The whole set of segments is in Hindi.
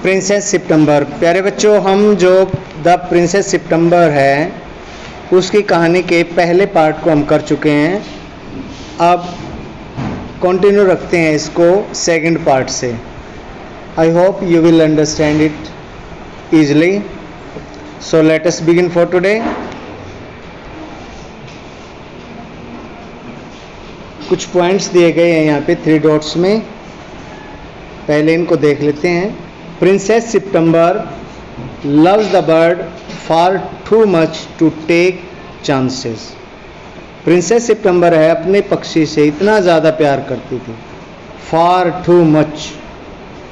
प्रिंसेस सितंबर। प्यारे बच्चों, हम जो द प्रिंसेस सितंबर है उसकी कहानी के पहले पार्ट को हम कर चुके हैं। अब कंटिन्यू रखते हैं इसको सेकंड पार्ट से। I hope you will understand it easily. So let us begin for today. कुछ पॉइंट्स दिए गए हैं यहाँ पे 3 डॉट्स में, पहले इनको देख लेते हैं। Princess September loves the bird far too much to take chances। Princess September है अपने पक्षी से इतना ज़्यादा प्यार करती थी, far too much,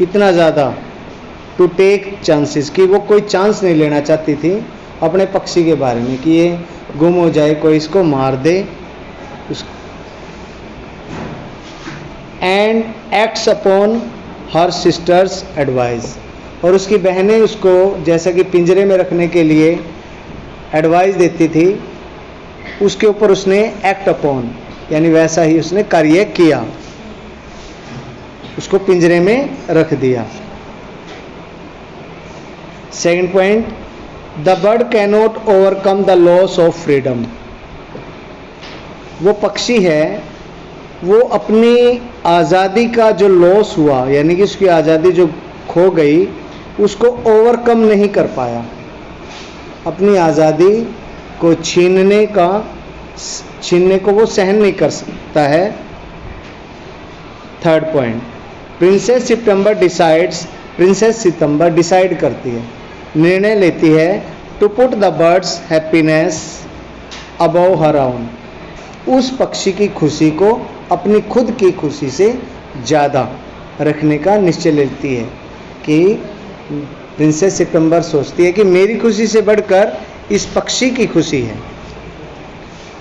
इतना ज़्यादा, to take chances, कि वो कोई चांस नहीं लेना चाहती थी अपने पक्षी के बारे में कि ये गुम हो जाए, कोई इसको मार दे। And acts upon her sister's advice, और उसकी बहनें उसको जैसा कि पिंजरे में रखने के लिए एडवाइस देती थी, उसके ऊपर उसने एक्ट अपॉन यानी वैसा ही उसने कार्य किया, उसको पिंजरे में रख दिया। Second point, the bird cannot overcome the loss of freedom. वो पक्षी है, वो अपनी आज़ादी का जो लॉस हुआ यानी कि उसकी आज़ादी जो खो गई उसको ओवरकम नहीं कर पाया, अपनी आज़ादी को छीनने को वो सहन नहीं कर सकता है। Third point, princess September decide करती है, निर्णय लेती है, to put the bird's happiness above her own, उस पक्षी की खुशी को अपनी खुद की खुशी से ज़्यादा रखने का निश्चय लेती है कि प्रिंसेस सितंबर सोचती है कि मेरी खुशी से बढ़कर इस पक्षी की खुशी है।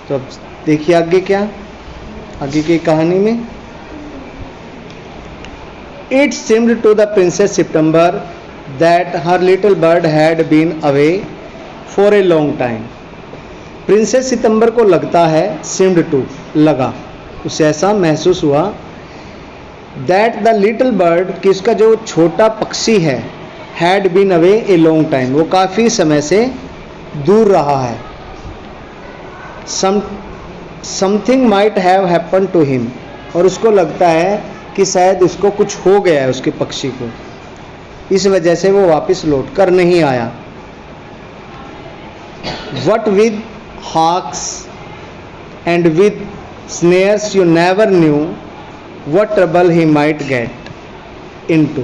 तो अब देखिए आगे क्या, आगे की कहानी में। It seemed to the princess September that her little bird had been away for a long time. Princess September को लगता है, सीम्ड टू लगा, उसे ऐसा महसूस हुआ, दैट द लिटिल बर्ड कि उसका जो छोटा पक्षी है, had been away a long time, वो काफ़ी समय से दूर रहा है। Something might have happen to him, और उसको लगता है कि शायद उसको कुछ हो गया है उसके पक्षी को, इस वजह से वो वापस लौट कर नहीं आया। What with hawks and with snares you never knew what trouble he might get into।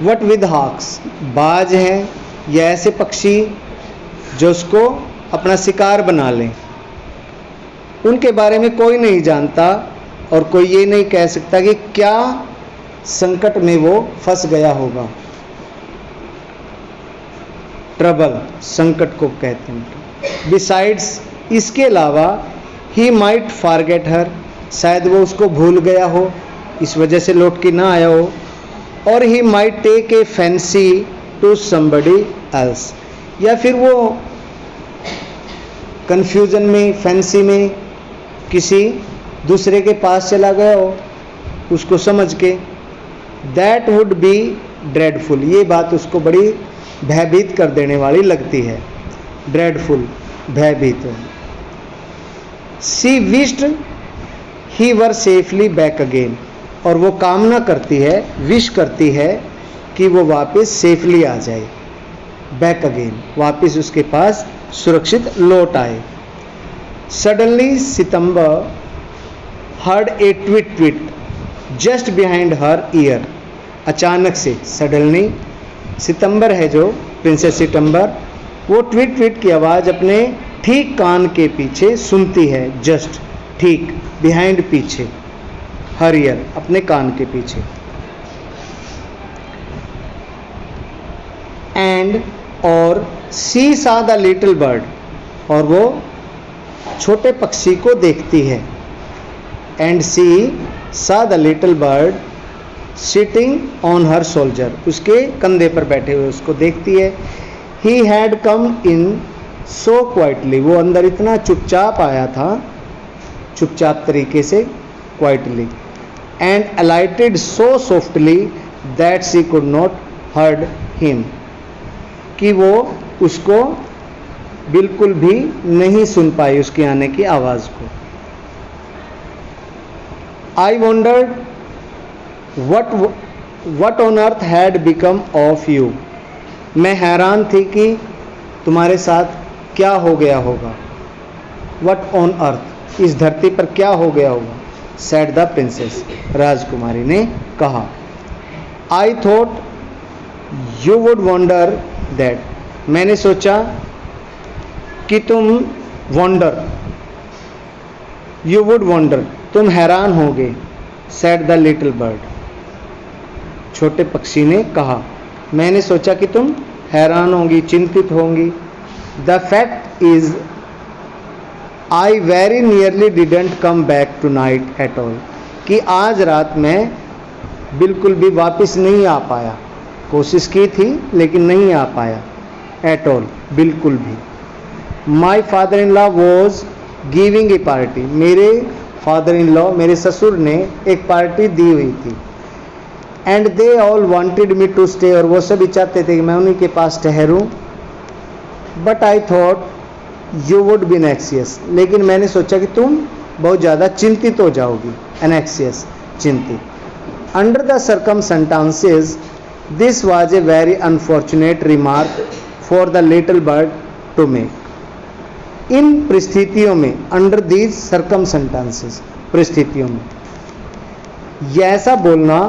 what with hawks, बाज हैं या ऐसे पक्षी जो उसको अपना शिकार बना लें, उनके बारे में कोई नहीं जानता और कोई ये नहीं कह सकता कि क्या संकट में वो फंस गया होगा। ट्रबल संकट को कहते हैं। बिसाइड्स इसके अलावा, ही माइट फॉरगेट हर, शायद वो उसको भूल गया हो, इस वजह से लौट के ना आया हो। और he might take a fancy to somebody else, या फिर वो कंफ्यूजन में, फैंसी में किसी दूसरे के पास चला गया हो उसको समझ के। दैट वुड बी ड्रेडफुल, ये बात उसको बड़ी भयभीत कर देने वाली लगती है। ड्रेडफुल, भयभीत। सी विश्ड ही वर सेफली बैक अगेन, और वो कामना करती है, विश करती है कि वो वापस सेफली आ जाए, बैक अगेन, वापस उसके पास सुरक्षित लौट आए। Suddenly September heard a tweet tweet just behind her year, अचानक से, सडनली सितंबर है जो प्रिंसेस सितंबर, वो ट्वीट ट्वीट की आवाज़ अपने ठीक कान के पीछे सुनती है, जस्ट ठीक, बिहाइंड पीछे, हर ईयर अपने कान के पीछे। एंड और सी सा द लिटिल बर्ड, और वो छोटे पक्षी को देखती है। एंड सी सा the little bird sitting on her soldier, उसके कंधे पर बैठे हुए उसको देखती है। He had come in so quietly, वो अंदर इतना चुपचाप आया था, चुपचाप तरीके से, quietly, and अलाइटेड so softly that she could not heard him, कि वो उसको बिल्कुल भी नहीं सुन पाई, उसके आने की आवाज़ को। आई wandered what on earth had become of you, मैं हैरान थी कि तुम्हारे साथ क्या हो गया होगा। वट ऑन अर्थ, इस धरती पर क्या हो गया होगा। सेड द प्रिंसेस, राजकुमारी ने कहा। आई thought you would wonder that, मैंने सोचा कि तुम वंडर, यू वुड वंडर, तुम हैरान होगे। सेड द लिटिल बर्ड, छोटे पक्षी ने कहा। मैंने सोचा कि तुम हैरान होंगी, चिंतित होंगी। The fact is I very nearly didn't come back tonight at all, कि आज रात मैं बिल्कुल भी वापस नहीं आ पाया। कोशिश की थी लेकिन नहीं आ पाया। एट ऑल, बिल्कुल भी। My father in law was giving a party, मेरे फादर इन लॉ, मेरे ससुर ने एक पार्टी दी हुई थी। And they all wanted me to stay, और वो सभी चाहते थे कि मैं उन्हीं के पास ठहरूं। But I thought you would be anxious, लेकिन मैंने सोचा कि तुम बहुत ज़्यादा चिंतित हो जाओगी। एनेक्सियस, चिंतित। Under the circumstances this was a very unfortunate remark for the little bird to make. इन परिस्थितियों में, अंडर दीज सर्कमस्टेंसेस, परिस्थितियों में, यह ऐसा बोलना,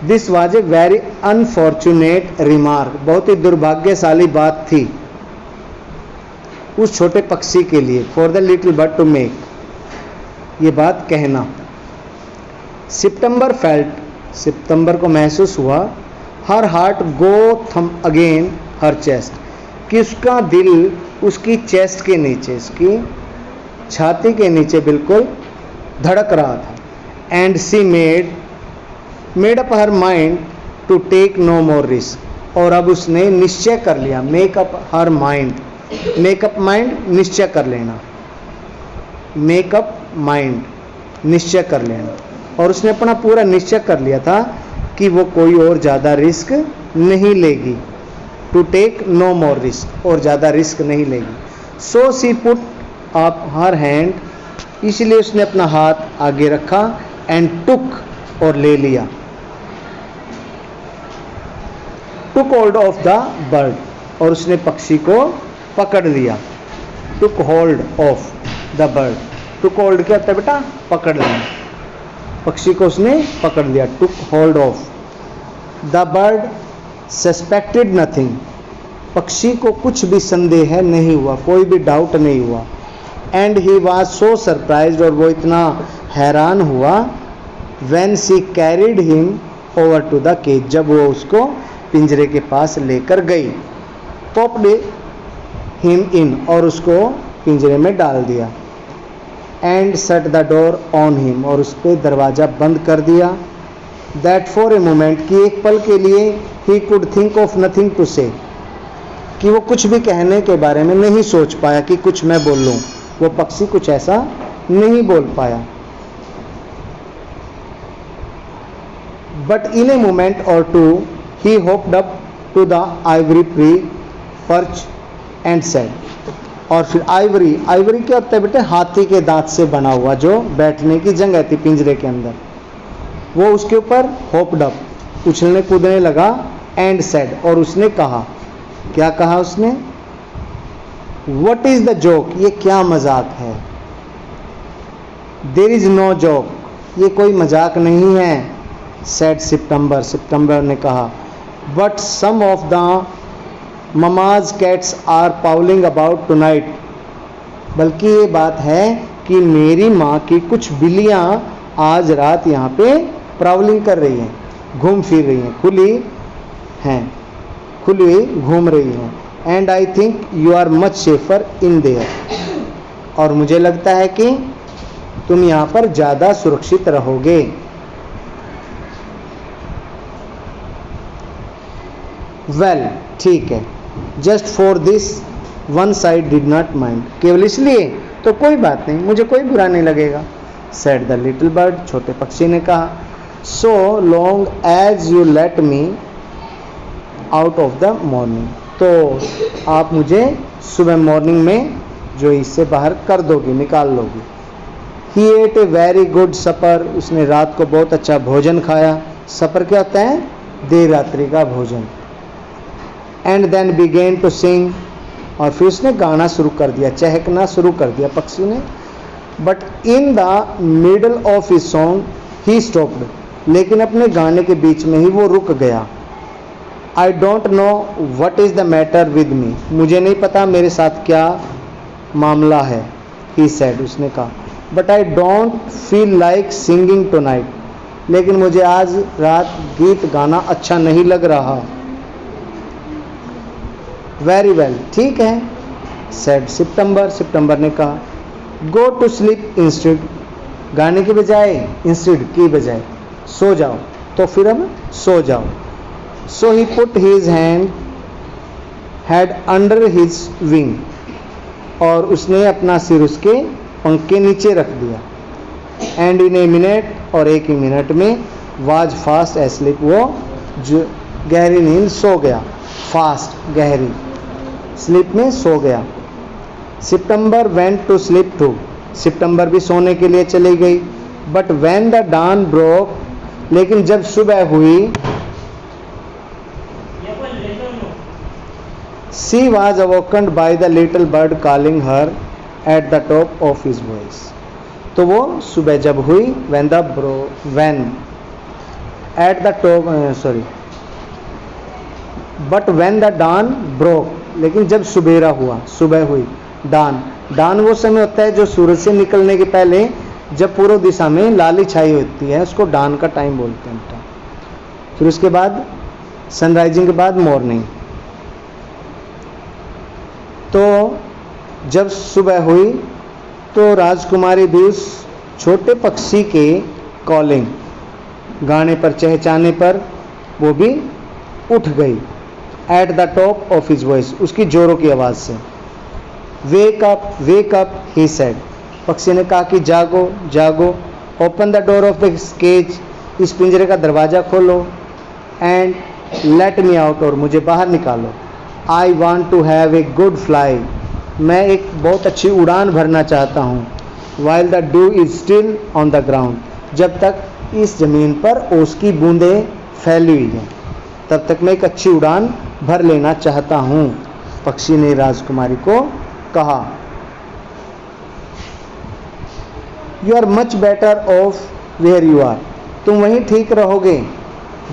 this was a very unfortunate remark, बहुत ही दुर्भाग्यशाली बात थी उस छोटे पक्षी के लिए। For the little bird to make, ये बात कहना। सितंबर फेल्ट, सितंबर को महसूस हुआ। हर हार्ट गो थम अगेन हर चेस्ट, कि उसका दिल उसकी चेस्ट के नीचे, उसकी छाती के नीचे बिल्कुल धड़क रहा था। And she made up her mind to take no more risk, और अब उसने निश्चय कर लिया। Make up her mind, make up mind, निश्चय कर लेना। मेकअप माइंड, निश्चय कर लेना। और उसने अपना पूरा निश्चय कर लिया था कि वो कोई और ज़्यादा रिस्क नहीं लेगी। To take no more risk, और ज़्यादा रिस्क नहीं लेगी। So she put up her hand, इसलिए उसने अपना हाथ आगे रखा। एंड टुक, और ले लिया। Took hold of the bird, और उसने पक्षी को पकड़ लिया। Took hold of the bird, took hold क्या होता है बेटा? पकड़ लिया। पक्षी को उसने पकड़ लिया। Took hold of the bird suspected nothing, पक्षी को कुछ भी संदेह नहीं हुआ, कोई भी डाउट नहीं हुआ। And he was so surprised, और वो इतना हैरान हुआ। When she carried him over to the cage, जब वो उसको पिंजरे के पास लेकर गई। पॉप्ड हिम इन, और उसको पिंजरे में डाल दिया। And shut the door on him, और उस पर दरवाज़ा बंद कर दिया। दैट फॉर ए मोमेंट, कि एक पल के लिए, he could think of nothing to say, कि वो कुछ भी कहने के बारे में नहीं सोच पाया कि कुछ मैं बोल लूँ। वो पक्षी कुछ ऐसा नहीं बोल पाया। But in a moment or two he hopped up to the ivory tree perch and said, और फिर आइवरी, आइवरी क्या होता है बेटे? हाथी के दांत से बना हुआ जो बैठने की जगह थी पिंजरे के अंदर, वो उसके ऊपर होप्ड अप, उछलने कूदने लगा। एंड सेड, और उसने कहा, क्या कहा उसने? व्हाट इज द जोक, ये क्या मजाक है? देयर इज नो जोक, ये कोई मजाक नहीं है। सेड सितंबर, सितंबर ने कहा। But some of the mama's cats are prowling about tonight, बल्कि ये बात है कि मेरी माँ की कुछ बिल्लियाँ आज रात यहाँ पे प्राउलिंग कर रही हैं, घूम फिर रही हैं, खुली घूम रही हैं। And I think you are much safer in there, और मुझे लगता है कि तुम यहाँ पर ज़्यादा सुरक्षित रहोगे। वेल, ठीक है। Just for this one side did not mind, केवल इसलिए तो कोई बात नहीं, मुझे कोई बुरा नहीं लगेगा। सेड द लिटिल बर्ड, छोटे पक्षी ने कहा। So long as you let me out of the morning, तो आप मुझे सुबह मॉर्निंग में जो इससे बाहर कर दोगे, निकाल लोगे। ही एट ए वेरी गुड सपर, उसने रात को बहुत अच्छा भोजन खाया। सपर क्या होता है? देर रात्रि का भोजन। And then began to sing, और फिर उसने गाना शुरू कर दिया, चहकना शुरू कर दिया पक्षी ने। But in the middle of his song he stopped, लेकिन अपने गाने के बीच में ही वो रुक गया। I don't know what is the matter with me, मुझे नहीं पता मेरे साथ क्या मामला है। ही सेड, उसने कहा। But I don't feel like singing tonight, लेकिन मुझे आज रात गीत गाना अच्छा नहीं लग रहा। वेरी वेल, ठीक है, सेड सितंबर, सितंबर ने कहा। गो टू स्लीप इंस्टेड, गाने की बजाय, इंस्टेड की बजाय, सो जाओ, तो फिर अब सो जाओ। So he put his head under his wing, और उसने अपना सिर उसके पंख के नीचे रख दिया। एंड इन ए मिनट, और एक ही मिनट में, वाज फास्ट एस्लीप, वो जो गहरी नींद सो गया। फास्ट, गहरी, स्लीप में सो गया। September went to sleep too, सितंबर भी सोने के लिए चली गई। But when the dawn broke, लेकिन जब सुबह हुई, she was awakened by the little bird calling her at the top of his voice, तो वो सुबह जब हुई, when at the top, but when the dawn broke, लेकिन जब सुबेरा हुआ, सुबह हुई, दान वो समय होता है जो सूरज से निकलने के पहले, जब पूर्व दिशा में लाली छाई होती है, उसको दान का टाइम बोलते हैं। फिर उसके बाद सनराइजिंग के बाद मॉर्निंग। तो जब सुबह हुई तो राजकुमारी भी उस छोटे पक्षी के कॉलिंग, गाने पर, चहचाने पर वो भी उठ गई। At the top of his voice, उसकी जोरों की आवाज़ से। वेक अप ही सेड, पक्षी ने कहा कि जागो जागो। Open the door of the cage, इस पिंजरे का दरवाज़ा खोलो। एंड लेट मी आउट, और मुझे बाहर निकालो। I want to have a good fly, मैं एक बहुत अच्छी उड़ान भरना चाहता हूँ। While the dew is still on the ground, जब तक इस ज़मीन पर ओस की बूंदें फैली हुई हैं, तब तक मैं एक अच्छी उड़ान भर लेना चाहता हूँ, पक्षी ने राजकुमारी को कहा। You are much better off where you are, तुम वहीं ठीक रहोगे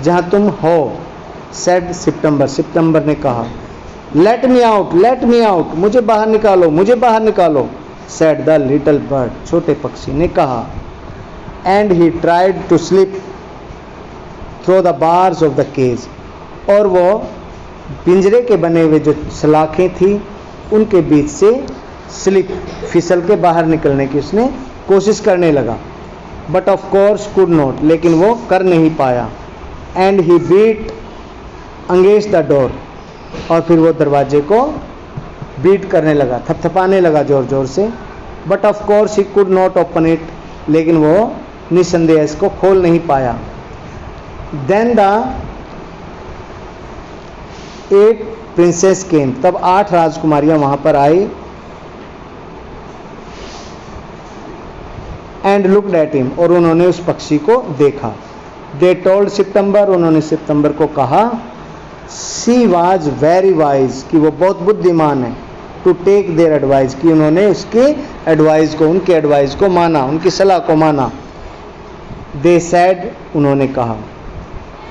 जहाँ तुम हो। सेड सितंबर, सितंबर ने कहा। लेट मी आउट, मुझे बाहर निकालो, मुझे बाहर निकालो। सेड द लिटिल बर्ड, छोटे पक्षी ने कहा। And he tried to slip through the bars of the cage, और वो पिंजरे के बने हुए जो सलाखें थी उनके बीच से स्लिप, फिसल के बाहर निकलने की उसने कोशिश करने लगा। But of course could not, लेकिन वो कर नहीं पाया। And he beat against the door, और फिर वो दरवाजे को बीट करने लगा, थपथपाने लगा जोर जोर से। But of course he could not open it, लेकिन वो निसंदेह इसको खोल नहीं पाया। देन द 8 प्रिंसेस केम, तब 8 राजकुमारियां वहां पर आई। एंड लुक्ड एट हिम, और उन्होंने उस पक्षी को देखा। दे टोल्ड सितंबर, उन्होंने सितंबर को कहा। शी वाज वेरी वाइज, कि वो बहुत बुद्धिमान है। टू टेक देयर एडवाइस, कि उन्होंने उसके एडवाइस को, उनके एडवाइस को माना, उनकी सलाह को माना। दे सेड, उन्होंने कहा।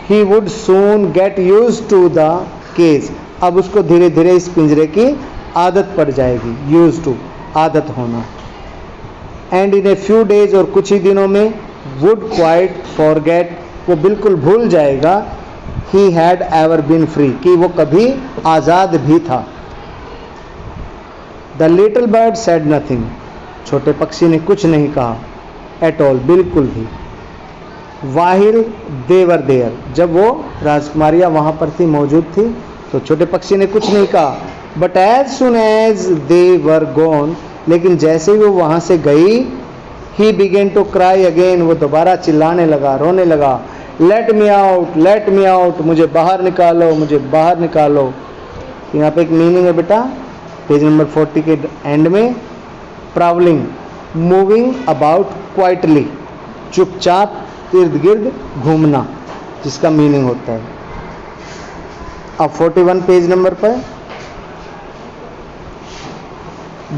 He would soon get used to the cage, अब उसको धीरे धीरे इस पिंजरे की आदत पड़ जाएगी। यूज टू, आदत होना। And in a few days, और कुछ ही दिनों में, वुड क्वाइट फॉरगेट, वो बिल्कुल भूल जाएगा। He had ever been free, कि वो कभी आज़ाद भी था। The little bird said nothing, छोटे पक्षी ने कुछ नहीं कहा। एट ऑल, बिल्कुल भी। वाहिल दे वर देयर, जब वो राजकुमारियाँ वहाँ पर थी, मौजूद थी, तो छोटे पक्षी ने कुछ नहीं कहा। But as soon as they were gone, लेकिन जैसे ही वो वहाँ से गई, he began to cry again, वो दोबारा चिल्लाने लगा, रोने लगा। लेट मी आउट, मुझे बाहर निकालो, मुझे बाहर निकालो। यहाँ पे एक मीनिंग है बेटा, पेज नंबर 40 के एंड में, ट्रैवलिंग, मूविंग अबाउट क्वाइटली, चुपचाप इर्द गिर्द घूमना, जिसका मीनिंग होता है। अब 41 पेज नंबर पर,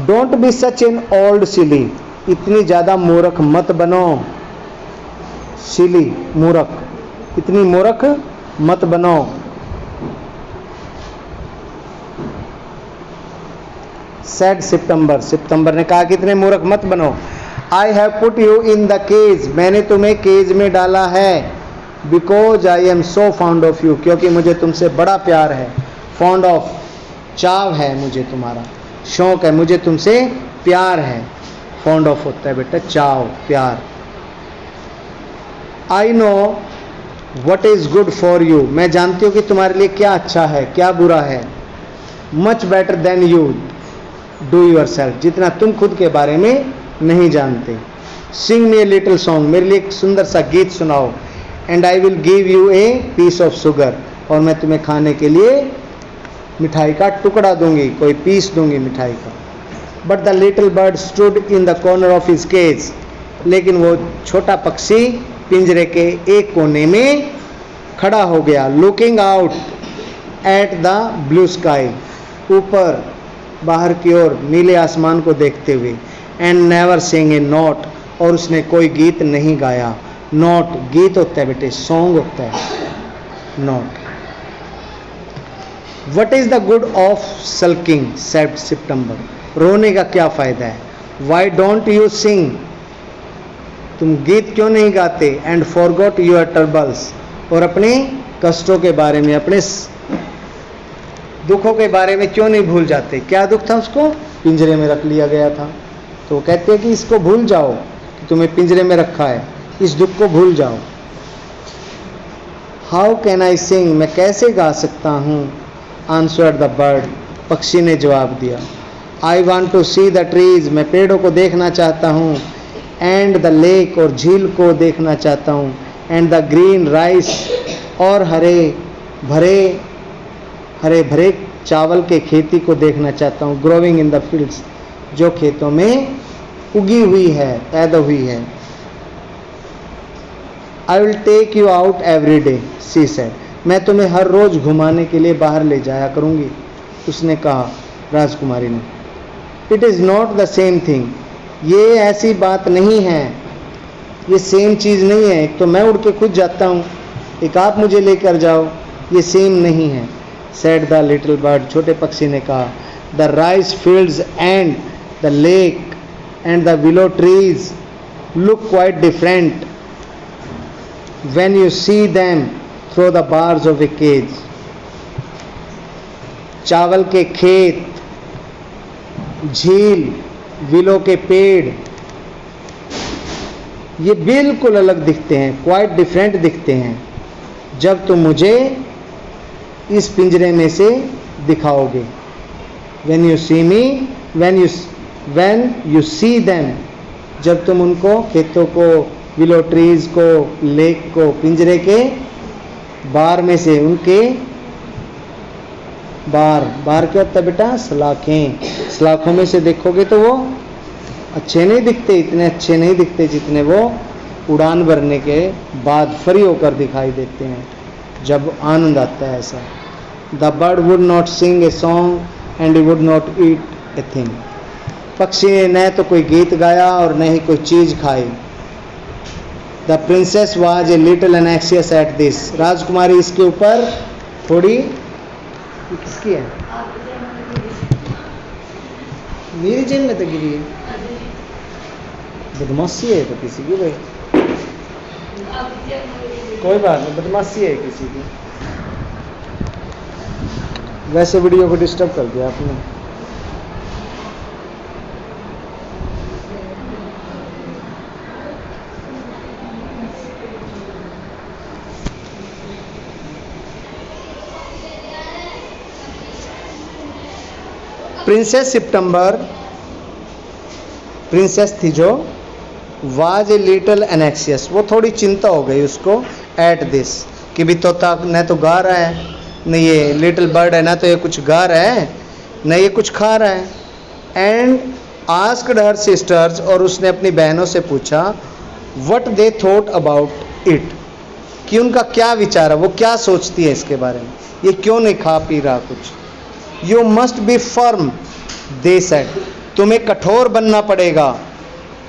don't be such an old silly, इतनी ज्यादा मूर्ख मत बनो। सिली, मूर्ख, इतनी मूर्ख मत बनो। सेड सितंबर ने कहा कि इतने मूर्ख मत बनो। I have put you in the cage, मैंने तुम्हें केज में डाला है। Because I am so fond of you, क्योंकि मुझे तुमसे बड़ा प्यार है। फॉन्ड ऑफ, चाव है मुझे तुम्हारा, शौक है, मुझे तुमसे प्यार है। फॉन्ड ऑफ होता है बेटा चाव, प्यार। I know what is good for you, मैं जानती हूँ कि तुम्हारे लिए क्या अच्छा है, क्या बुरा है। Much better than you do your self, जितना तुम खुद के बारे में नहीं जानते। सिंग मी ए लिटिल सॉन्ग, मेरे लिए एक सुंदर सा गीत सुनाओ। And I will give you a piece of sugar, और मैं तुम्हें खाने के लिए मिठाई का टुकड़ा दूंगी, कोई पीस दूंगी मिठाई का। But the little bird stood in the corner of his cage, लेकिन वो छोटा पक्षी पिंजरे के एक कोने में खड़ा हो गया। Looking out at the blue sky, ऊपर बाहर की ओर नीले आसमान को देखते हुए। And never sing a note, और उसने कोई गीत नहीं गाया। नोट गीत होता है बेटे, सॉन्ग होता है note. What is the good of sulking, said September, रोने का क्या फायदा है। वाई डोंट यू सिंग, तुम गीत क्यों नहीं गाते। एंड फॉरगॉट योर ट्रबल्स, और अपने कष्टों के बारे में, अपने दुखों के बारे में क्यों नहीं भूल जाते। क्या दुख था उसको, पिंजरे में रख लिया गया था। तो कहते हैं कि इसको भूल जाओ कि तुम्हें पिंजरे में रखा है, इस दुख को भूल जाओ। हाउ कैन आई सिंग, मैं कैसे गा सकता हूँ। आंसर्ड द बर्ड, पक्षी ने जवाब दिया। I want to see the trees, मैं पेड़ों को देखना चाहता हूँ। एंड द लेक, और झील को देखना चाहता हूँ। एंड द ग्रीन राइस, और हरे भरे चावल के खेती को देखना चाहता हूँ। ग्रोविंग इन द फील्ड्स, जो खेतों में उगी हुई है, पैदा हुई है। I will take you out every day, she said, मैं तुम्हें हर रोज घुमाने के लिए बाहर ले जाया करूंगी, उसने कहा, राजकुमारी ने। It is not the same thing, ये ऐसी बात नहीं है, ये सेम चीज नहीं है। एक तो मैं उड़ के खुद जाता हूँ, एक आप मुझे लेकर जाओ, ये सेम नहीं है। सेड द लिटिल बर्ड, छोटे पक्षी ने कहा। The rice fields and the lake and the willow trees look quite different when you see them through the bars of a cage, चावल के खेत, झील, विलो के पेड़, ये बिल्कुल अलग दिखते हैं, क्वाइट डिफरेंट दिखते हैं, जब तुम मुझे इस पिंजरे में से दिखाओगे। when you see me, when you see them, जब तुम उनको, खेतों को, विलो ट्रीज को, लेक को, पिंजरे के बार में से, उनके बार क्या होता है बेटा, सलाखों में से देखोगे तो वो अच्छे नहीं दिखते, इतने अच्छे नहीं दिखते जितने वो उड़ान भरने के बाद फ्री होकर दिखाई देते हैं, जब आनंद आता है ऐसा। The bird would not sing a song and he would not eat a thing, पक्षी ने न तो कोई गीत गाया और न ही कोई चीज खाई। The princess was a little एनेक्सियस at this, राजकुमारी इसके ऊपर थोड़ी, किसकी है, मेरी जेब में तो गिरी है, बदमाशी है तो किसी की, भाई कोई बात नहीं, बदमाशी है किसी की, वैसे वीडियो को डिस्टर्ब कर दिया आपने। प्रिंसेस सितंबर, प्रिंसेस थी जो, वाज ए लिटल एनेक्सियस, वो थोड़ी चिंता हो गई उसको एट दिस, कि भी तोता न तो गा रहा है, न ये लिटिल बर्ड है ना तो ये कुछ गा रहा है, न ये कुछ खा रहा है. एंड आस्क्ड हर सिस्टर्स, और उसने अपनी बहनों से पूछा what they thought about it, कि उनका क्या विचार है, वो क्या सोचती है इसके बारे में, ये क्यों नहीं खा पी रहा कुछ. You must be firm they said, तुम्हें कठोर बनना पड़ेगा.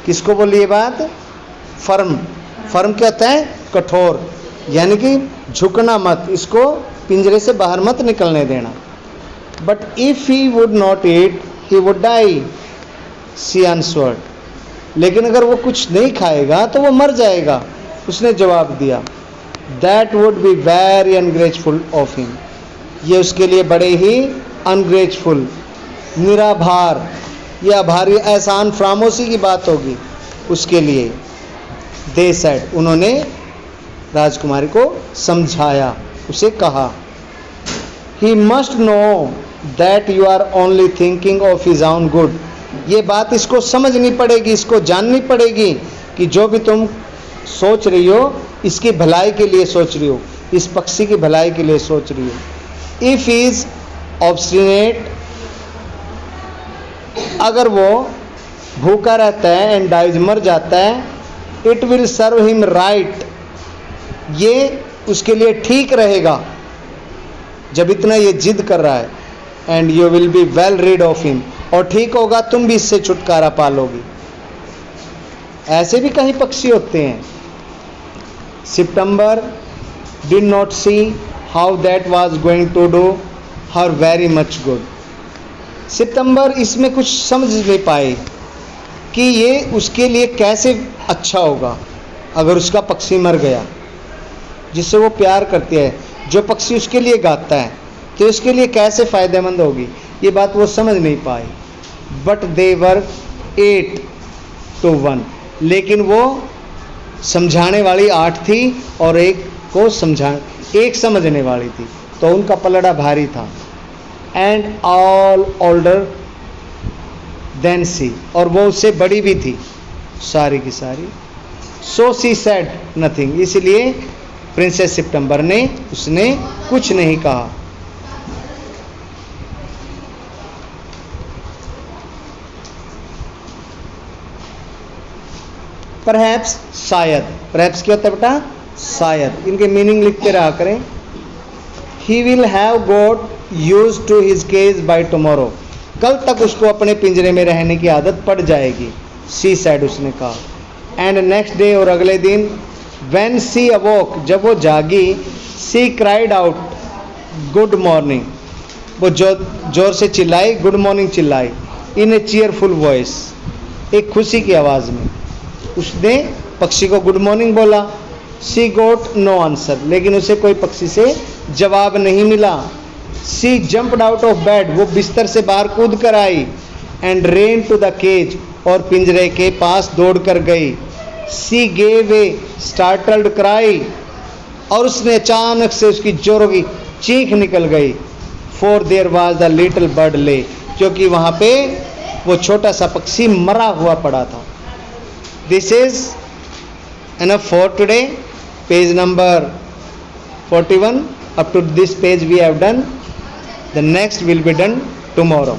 किसको बोली ये बात? फर्म. फर्म क्या होता है? कठोर, यानी कि झुकना मत, इसको पिंजरे से बाहर मत निकलने देना. But if he would not eat he would die, she answered, लेकिन अगर वो कुछ नहीं खाएगा तो वो मर जाएगा, उसने जवाब दिया. That would be very ungrateful of him, ये उसके लिए बड़े ही अनग्रेटफुल, निराभार या भारी एहसान फरामोशी की बात होगी उसके लिए. दे सेड, उन्होंने राजकुमारी को समझाया, उसे कहा. He must know that you are only thinking of his own good, ये बात इसको समझनी पड़ेगी, इसको जाननी पड़ेगी कि जो भी तुम सोच रही हो इसकी भलाई के लिए सोच रही हो, इस पक्षी की भलाई के लिए सोच रही हो. इफ इज ऑब्स्टिनेट, अगर वो भूखा रहता है एंड डाइज, मर जाता है, it will serve him right, ये उसके लिए ठीक रहेगा जब इतना ये जिद कर रहा है. And you will be well read of him, और ठीक होगा तुम भी इससे छुटकारा पालोगी. ऐसे भी कहीं पक्षी होते हैं. September did not see how that was going to do her very much good. September इसमें कुछ समझ नहीं पाए कि ये उसके लिए कैसे अच्छा होगा अगर उसका पक्षी मर गया, जिससे वो प्यार करती है, जो पक्षी उसके लिए गाता है, तो उसके लिए कैसे फ़ायदेमंद होगी, ये बात वो समझ नहीं पाए. बट दे वर 8-1, लेकिन वो समझाने वाली 8 थी और एक समझने वाली थी, तो उनका पलड़ा भारी था. एंड ऑल ओल्डर देन सी, और वो उससे बड़ी भी थी सारी की सारी. सो सी सेड नथिंग, इसलिए प्रिंसेस सितंबर ने उसने कुछ नहीं कहा. परहैप्स, शायद. परहैप्स क्या होता है बेटा? शायद. इनके मीनिंग लिखते रहा करें. He will have got used to his cage by tomorrow, कल तक उसको अपने पिंजरे में रहने की आदत पड़ जाएगी. सी सेड, उसने कहा. एंड नेक्स्ट डे, और अगले दिन, व्हेन सी अवोक, जब वो जागी, सी क्राइड आउट गुड मॉर्निंग, वो जोर से चिल्लाई, गुड मॉर्निंग चिल्लाई, इन ए चीयरफुल वॉइस, एक खुशी की आवाज़ में उसने पक्षी को गुड मॉर्निंग बोला. सी गोट नो आंसर, लेकिन उसे कोई पक्षी से जवाब नहीं मिला. She jumped out of bed, वो बिस्तर से बाहर कूद कर आई. And ran to the cage, और पिंजरे के पास दौड़ कर गई. She gave a startled cry, और उसने अचानक से उसकी जोरों की चीख निकल गई. For their was the little bird ले, क्योंकि वहाँ पे वो छोटा सा पक्षी मरा हुआ पड़ा था. This is enough for today. Page number 41. Up to this page we have done. The next will be done tomorrow.